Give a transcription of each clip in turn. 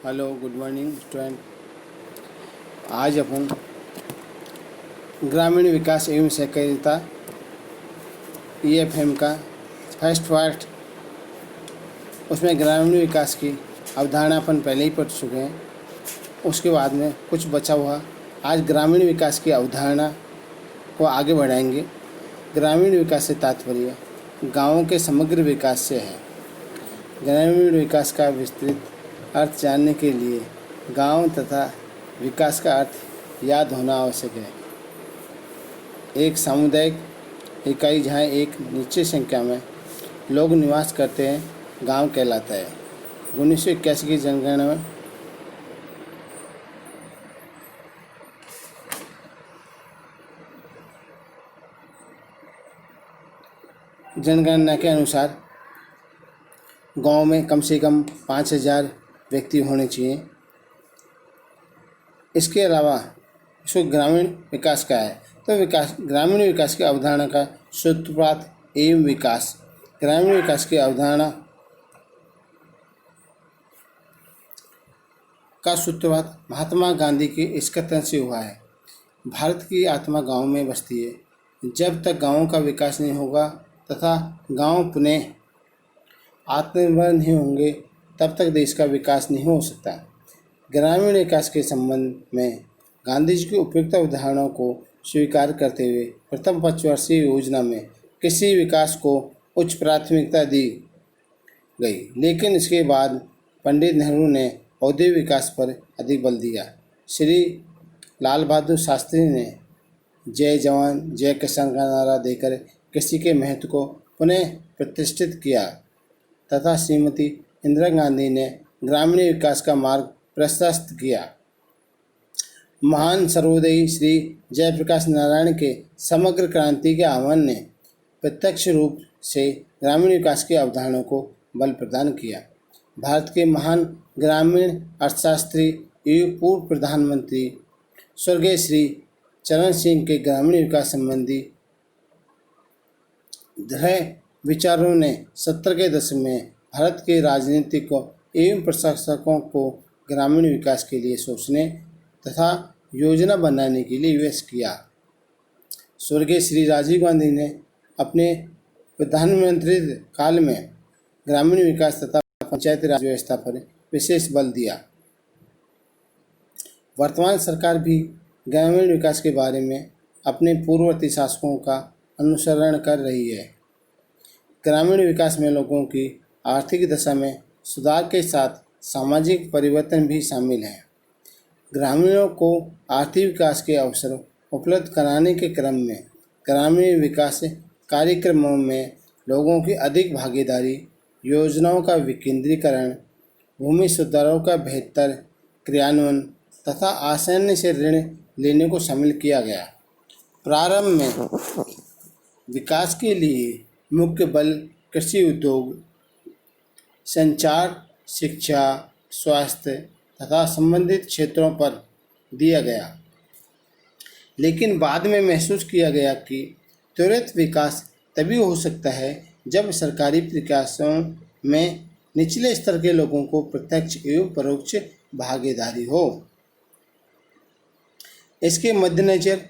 Hello, good morning student. आज अपन ग्रामीण विकास एवं सहकारिता EFM का फर्स्ट पार्ट, उसमें ग्रामीण विकास की अवधारणा अपन पहले ही पढ़ चुके हैं। उसके बाद में कुछ बचा हुआ आज ग्रामीण विकास की अवधारणा को आगे बढ़ाएंगे। ग्रामीण विकास से तात्पर्य गाँवों के समग्र विकास से है। ग्रामीण विकास का विस्तृत अर्थ जानने के लिए गांव तथा विकास का अर्थ याद होना आवश्यक है। एक सामुदायिक इकाई जहां एक निश्चित संख्या में लोग निवास करते हैं गांव कहलाता है। 1981 की जनगणना के अनुसार गांव में कम से कम 5,000 व्यक्ति होने चाहिए। इसके अलावा इसको ग्रामीण विकास का है तो ग्रामीण विकास की अवधारणा का सूत्रपात एवं विकास। ग्रामीण विकास की अवधारणा का सूत्रपात महात्मा गांधी के इस कथन से हुआ है, भारत की आत्मा गांव में बसती है। जब तक गांवों का विकास नहीं होगा तथा गांव पुनः आत्मनिर्भर नहीं होंगे तब तक देश का विकास नहीं हो सकता। ग्रामीण विकास के संबंध में गांधी जी की उपयुक्त अवधारणाओं को स्वीकार करते हुए प्रथम पंचवर्षीय योजना में कृषि विकास को उच्च प्राथमिकता दी गई, लेकिन इसके बाद पंडित नेहरू ने औद्योगिक विकास पर अधिक बल दिया। श्री लाल बहादुर शास्त्री ने जय जवान जय किसान का नारा देकर कृषि के महत्व को पुनः प्रतिष्ठित किया तथा श्रीमती इंदिरा गांधी ने ग्रामीण विकास का मार्ग प्रशस्त किया। महान सर्वोदयी श्री जयप्रकाश नारायण के समग्र क्रांति के आह्वान ने प्रत्यक्ष रूप से ग्रामीण विकास की अवधारणा को बल प्रदान किया। भारत के महान ग्रामीण अर्थशास्त्री एवं पूर्व प्रधानमंत्री स्वर्गीय श्री चरण सिंह के ग्रामीण विकास संबंधी दृढ़ विचारों ने 70 के दशक में भारत के राजनीतिकों एवं प्रशासकों को ग्रामीण विकास के लिए सोचने तथा योजना बनाने के लिए विवश किया। स्वर्गीय श्री राजीव गांधी ने अपने प्रधानमंत्री काल में ग्रामीण विकास तथा पंचायती राज व्यवस्था पर विशेष बल दिया। वर्तमान सरकार भी ग्रामीण विकास के बारे में अपने पूर्ववर्ती शासकों का अनुसरण कर रही है। ग्रामीण विकास में लोगों की आर्थिक दशा में सुधार के साथ सामाजिक परिवर्तन भी शामिल है। ग्रामीणों को आर्थिक विकास के अवसर उपलब्ध कराने के क्रम में ग्रामीण विकास कार्यक्रमों में लोगों की अधिक भागीदारी, योजनाओं का विकेंद्रीकरण, भूमि सुधारों का बेहतर क्रियान्वयन तथा आसानी से ऋण लेने को शामिल किया गया। प्रारंभ में विकास के लिए मुख्य बल कृषि उद्योग, संचार, शिक्षा, स्वास्थ्य तथा संबंधित क्षेत्रों पर दिया गया, लेकिन बाद में महसूस किया गया कि त्वरित विकास तभी हो सकता है जब सरकारी प्रयासों में निचले स्तर के लोगों को प्रत्यक्ष एवं परोक्ष भागीदारी हो। इसके मद्देनजर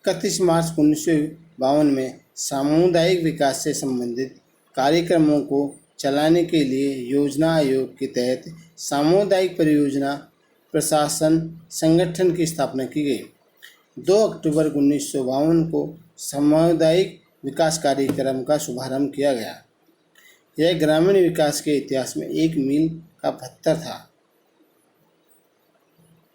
31 मार्च 1952 में सामुदायिक विकास से संबंधित कार्यक्रमों को चलाने के लिए योजना आयोग के तहत सामुदायिक परियोजना प्रशासन संगठन की स्थापना की गई। 2 अक्टूबर 1952 को सामुदायिक विकास कार्यक्रम का शुभारंभ किया गया। यह ग्रामीण विकास के इतिहास में एक मील का पत्थर था।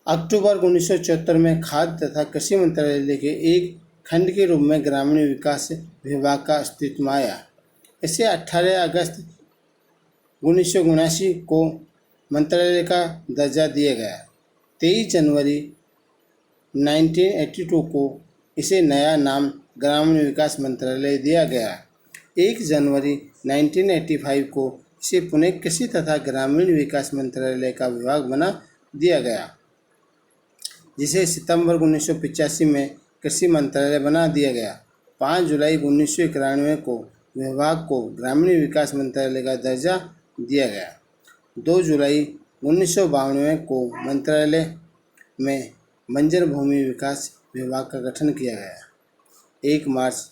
अक्टूबर 1974 में खाद्य तथा कृषि मंत्रालय के एक खंड के रूप में ग्रामीण विकास विभाग का अस्तित्व में आया। इसे 18 अगस्त 1979 को मंत्रालय का दर्जा दिया गया। 23 जनवरी 1982 को इसे नया नाम ग्रामीण विकास मंत्रालय दिया गया। 1 जनवरी 1985 को इसे पुनः कृषि तथा ग्रामीण विकास मंत्रालय का विभाग बना दिया गया, जिसे सितंबर 1985 में कृषि मंत्रालय बना दिया गया। 5 जुलाई 1991 को विभाग को ग्रामीण विकास मंत्रालय का दर्जा दिया गया। 2 जुलाई 1992 को मंत्रालय में बंजर भूमि विकास विभाग का गठन किया गया। 1 मार्च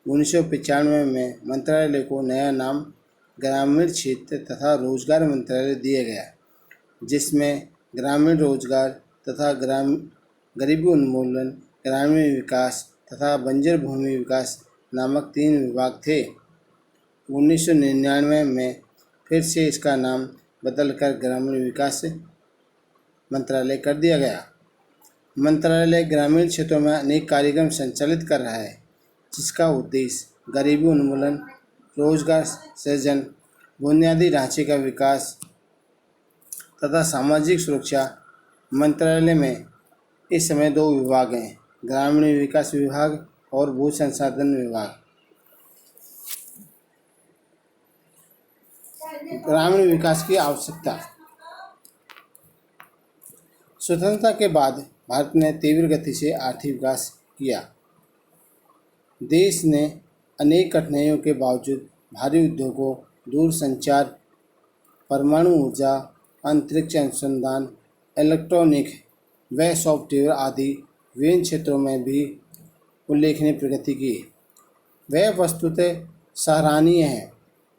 1995 में मंत्रालय को नया नाम ग्रामीण क्षेत्र तथा रोजगार मंत्रालय दिया गया, जिसमें ग्रामीण रोजगार तथा गरीबी उन्मूलन, ग्रामीण विकास तथा बंजर भूमि विकास नामक 3 विभाग थे। 1999 में फिर से इसका नाम बदलकर ग्रामीण विकास मंत्रालय कर दिया गया। मंत्रालय ग्रामीण क्षेत्रों में अनेक कार्यक्रम संचालित कर रहा है, जिसका उद्देश्य गरीबी उन्मूलन, रोजगार सृजन, बुनियादी ढांचे का विकास तथा सामाजिक सुरक्षा। मंत्रालय में इस समय 2 विभाग हैं, ग्रामीण विकास विभाग और भू संसाधन विभाग। ग्रामीण विकास की आवश्यकता। स्वतंत्रता के बाद भारत ने तीव्र गति से आर्थिक विकास किया। देश ने अनेक कठिनाइयों के बावजूद भारी उद्योगों, दूरसंचार, परमाणु ऊर्जा, अंतरिक्ष अनुसंधान, इलेक्ट्रॉनिक व सॉफ्टवेयर आदि विभिन्न क्षेत्रों में भी उल्लेखनीय प्रगति की। वह वस्तुतः सराहनीय है,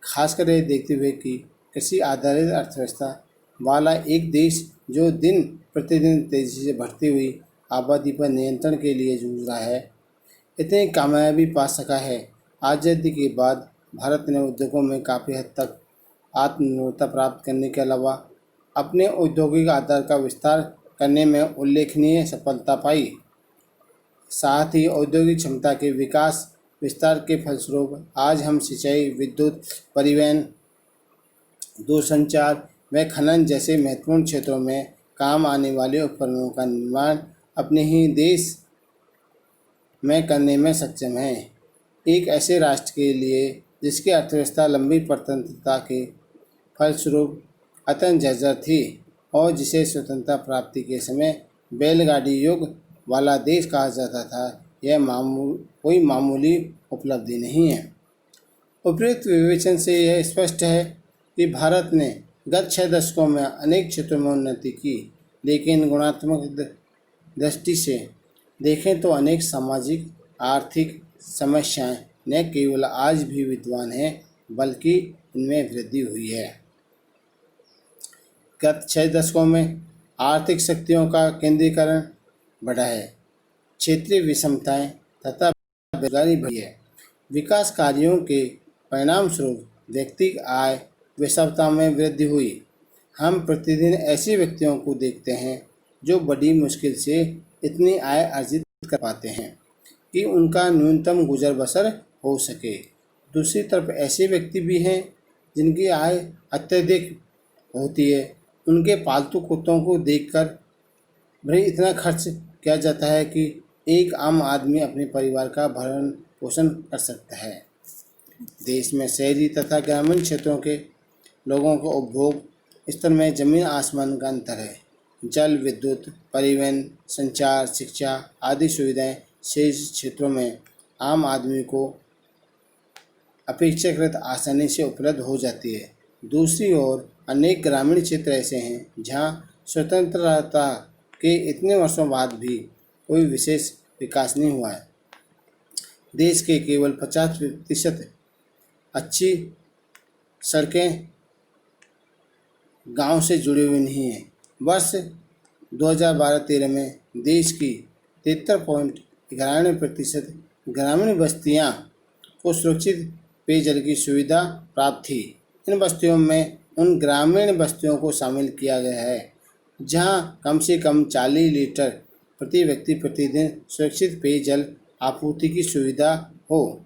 खासकर यह देखते हुए कि कृषि आधारित अर्थव्यवस्था वाला एक देश जो दिन प्रतिदिन तेजी से बढ़ती हुई आबादी पर नियंत्रण के लिए जूझ रहा है, इतनी कामयाबी पा सका है। आज़ादी के बाद भारत ने उद्योगों में काफ़ी हद तक आत्मनिर्भरता प्राप्त करने के अलावा अपने औद्योगिक आधार का विस्तार करने में उल्लेखनीय सफलता पाई। साथ ही औद्योगिक क्षमता के विकास विस्तार के फलस्वरूप आज हम सिंचाई, विद्युत, परिवहन, दूरसंचार व खनन जैसे महत्वपूर्ण क्षेत्रों में काम आने वाले उपकरणों का निर्माण अपने ही देश में करने में सक्षम है। एक ऐसे राष्ट्र के लिए जिसकी अर्थव्यवस्था लंबी स्वतंत्रता के फलस्वरूप अत्यंत जर्जर थी और जिसे स्वतंत्रता प्राप्ति के समय बैलगाड़ी युग वाला देश कहा जाता था, यह कोई मामूली उपलब्धि नहीं है। उपयुक्त विवेचन से यह स्पष्ट है कि भारत ने गत 6 दशकों में अनेक क्षेत्रों में उन्नति की, लेकिन गुणात्मक दृष्टि से देखें तो अनेक सामाजिक आर्थिक समस्याएं न केवल आज भी विद्यमान हैं, बल्कि इनमें वृद्धि हुई है। गत 6 दशकों में आर्थिक शक्तियों का केंद्रीकरण बढ़ा है, क्षेत्रीय विषमताएं तथा बेरोजगारी बढ़ी है। विकास कार्यों के परिणाम स्वरूप व्यक्तिगत आय विषमता में वृद्धि हुई। हम प्रतिदिन ऐसे व्यक्तियों को देखते हैं जो बड़ी मुश्किल से इतनी आय अर्जित कर पाते हैं कि उनका न्यूनतम गुजर बसर हो सके। दूसरी तरफ ऐसे व्यक्ति भी हैं जिनकी आय अत्यधिक होती है। उनके पालतू कुत्तों को देखकर भले इतना खर्च किया जाता है कि एक आम आदमी अपने परिवार का भरण पोषण कर सकता है। देश में शहरी तथा ग्रामीण क्षेत्रों के लोगों को उपभोग स्तर में जमीन आसमान का अंतर है। जल, विद्युत, परिवहन, संचार, शिक्षा आदि सुविधाएं शेष क्षेत्रों में आम आदमी को अपेक्षाकृत आसानी से उपलब्ध हो जाती है। दूसरी ओर अनेक ग्रामीण क्षेत्र ऐसे हैं जहां स्वतंत्रता के इतने वर्षों बाद भी कोई विशेष विकास नहीं हुआ है। देश के केवल 50% अच्छी सड़कें गांव से जुड़ी हुई नहीं हैं। वर्ष 2012-13 में देश की 73.91% ग्रामीण बस्तियां को सुरक्षित पेयजल की सुविधा प्राप्त थी। इन बस्तियों में उन ग्रामीण बस्तियों को शामिल किया गया है जहां कम से कम 40 लीटर प्रति व्यक्ति प्रतिदिन सुरक्षित पेयजल आपूर्ति की सुविधा हो।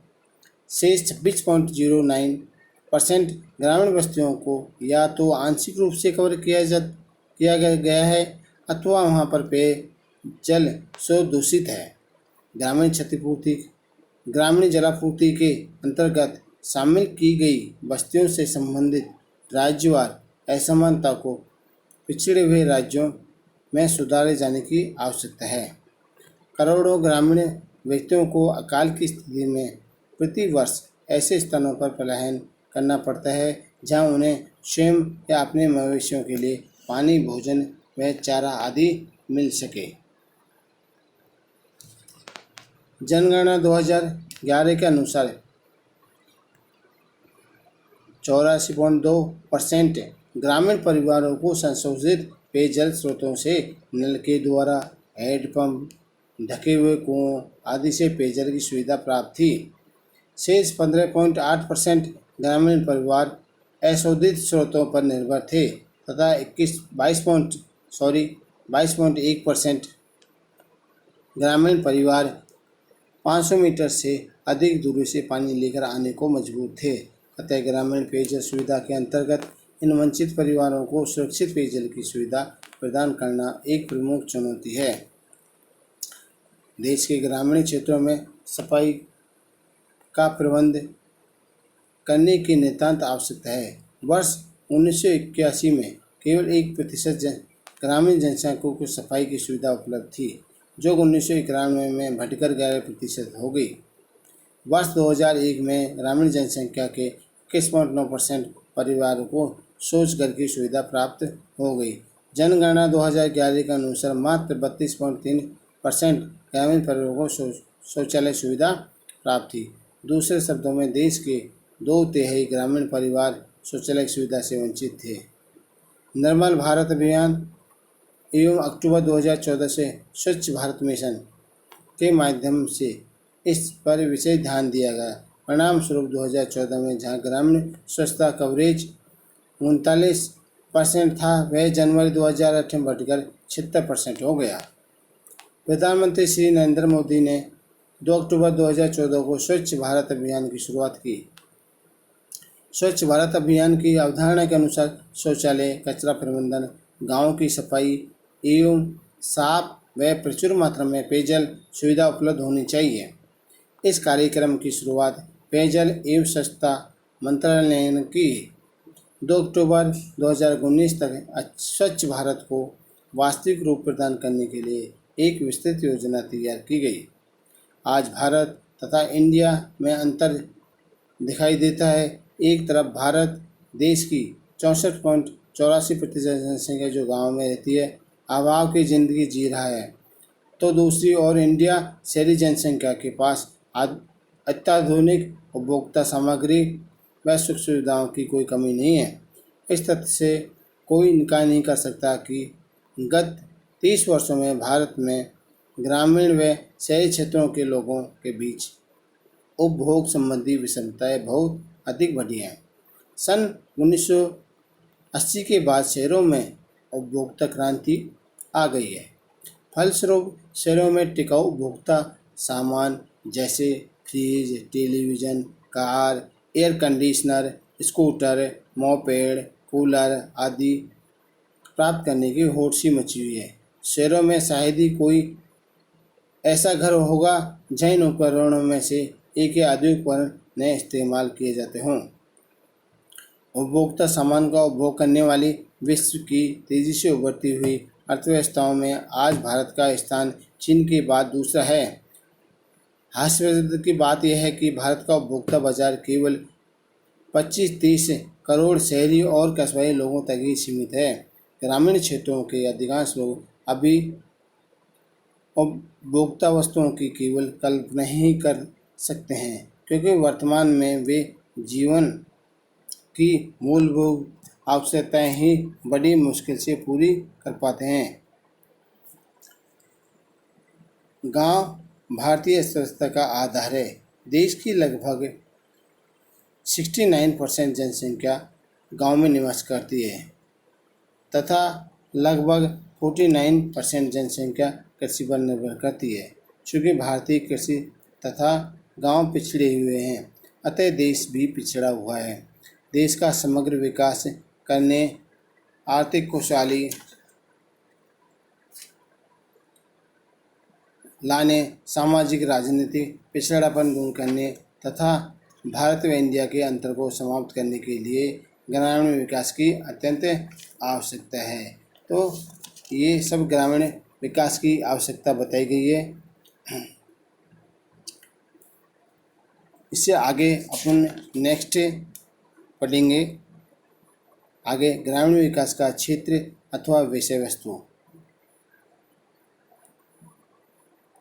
शेष 26.09% ग्रामीण बस्तियों को या तो आंशिक रूप से कवर किया गया है अथवा वहां पर पेयजल स्रोत दूषित है। ग्रामीण जलापूर्ति के अंतर्गत शामिल की गई बस्तियों से संबंधित राज्यवार असमानता को पिछड़े हुए राज्यों में सुधारे जाने की आवश्यकता है। करोड़ों ग्रामीण व्यक्तियों को अकाल की स्थिति में प्रति वर्ष ऐसे स्थानों पर पलायन करना पड़ता है जहां उन्हें स्वयं या अपने मवेशियों के लिए पानी, भोजन व चारा आदि मिल सके। जनगणना 2011 के अनुसार 84.2% ग्रामीण परिवारों को संशोधित पेयजल स्रोतों से नल के द्वारा, हैंडपंप, ढके हुए कुओं आदि से पेयजल की सुविधा प्राप्त थी। शेष 15.8% ग्रामीण परिवार अशोधित स्रोतों पर निर्भर थे तथा 22.1% ग्रामीण परिवार 500 मीटर से अधिक दूरी से पानी लेकर आने को मजबूर थे। अतः ग्रामीण पेयजल सुविधा के अंतर्गत इन वंचित परिवारों को सुरक्षित पेयजल की सुविधा प्रदान करना एक प्रमुख चुनौती है। देश के ग्रामीण क्षेत्रों में सफाई का प्रबंध करने की नितांत आवश्यकता है। वर्ष 1981 में केवल 1% ग्रामीण जनसंख्या को सफाई की सुविधा उपलब्ध थी, जो 1991 में घटकर 11% हो गई। वर्ष 2001 में ग्रामीण जनसंख्या के 21.9% परिवारों को शौचघर की सुविधा प्राप्त हो गई। जनगणना 2011 के अनुसार मात्र 32.3% ग्रामीण परिवारों को शौचालय सुविधा प्राप्त थी। दूसरे शब्दों में देश के 2/3 ग्रामीण परिवार शौचालय सुविधा से वंचित थे। निर्मल भारत अभियान एवं अक्टूबर 2014 से स्वच्छ भारत मिशन के माध्यम से इस पर विशेष ध्यान दिया गया। परिणाम स्वरूप 2014 में जहां ग्रामीण स्वच्छता कवरेज 39% था, वह जनवरी 2008 में बढ़कर 76% हो गया। प्रधानमंत्री श्री नरेंद्र मोदी ने 2 अक्टूबर 2014 को स्वच्छ भारत अभियान की शुरुआत की। स्वच्छ भारत अभियान की अवधारणा के अनुसार शौचालय, कचरा प्रबंधन, गाँव की सफाई एवं साफ व प्रचुर मात्रा में पेयजल सुविधा उपलब्ध होनी चाहिए। इस कार्यक्रम की शुरुआत पेयजल एवं स्वच्छता मंत्रालय ने की। 2 अक्टूबर 2019 तक स्वच्छ भारत को वास्तविक रूप प्रदान करने के लिए एक विस्तृत योजना तैयार की गई। आज भारत तथा इंडिया में अंतर दिखाई देता है। एक तरफ भारत देश की 64.84% जनसंख्या जो गाँव में रहती है, अभाव की जिंदगी जी रहा है, तो दूसरी ओर इंडिया शहरी जनसंख्या के पास अत्याधुनिक उपभोक्ता सामग्री व सुख सुविधाओं की कोई कमी नहीं है। इस तथ्य से कोई इनकार नहीं कर सकता कि गत 30 वर्षों में भारत में ग्रामीण व शहरी क्षेत्रों के लोगों के बीच उपभोग संबंधी विषमताएं बहुत अधिक बढ़ी हैं। सन 1980 के बाद शहरों में उपभोक्ता क्रांति आ गई है। फलस्वरूप शहरों में टिकाऊ उपभोक्ता सामान जैसे fridge, television, car, air conditioner, scooter, moped, cooler आदि प्राप्त करने की होड़ सी मची हुई है। शहरों में शायद ही कोई ऐसा घर होगा जहाँ इन उपकरणों में से एक या अधिक उपकरण नए इस्तेमाल किए जाते हों। उपभोक्ता सामान का उपभोग करने वाली विश्व की तेज़ी से उभरती हुई अर्थव्यवस्थाओं में आज भारत का स्थान चीन के बाद दूसरा है। हास्यास्पद की बात यह है कि भारत का उपभोक्ता बाजार केवल 25-30 करोड़ शहरी और कस्बई लोगों तक ही सीमित है। ग्रामीण क्षेत्रों के अधिकांश लोग अभी उपभोक्ता वस्तुओं की केवल कल्पना ही कर सकते हैं, क्योंकि वर्तमान में वे जीवन की मूलभूत आवश्यकताएं ही बड़ी मुश्किल से पूरी कर पाते हैं। गांव भारतीय अर्थव्यवस्था का आधार है। देश की लगभग 69% जनसंख्या गांव में निवास करती है तथा लगभग 49% जनसंख्या कृषि पर निर्भर करती है। चूँकि भारतीय कृषि तथा गांव पिछड़े हुए हैं, अतः देश भी पिछड़ा हुआ है। देश का समग्र विकास करने, आर्थिक खुशहाली लाने, सामाजिक राजनीतिक पिछड़ापन दूर करने तथा भारत व इंडिया के अंतर को समाप्त करने के लिए ग्रामीण विकास की अत्यंत आवश्यकता है। तो ये सब ग्रामीण विकास की आवश्यकता बताई गई है। इससे आगे अपन नेक्स्ट पढ़ेंगे। आगे ग्रामीण विकास का क्षेत्र अथवा विषय वस्तु।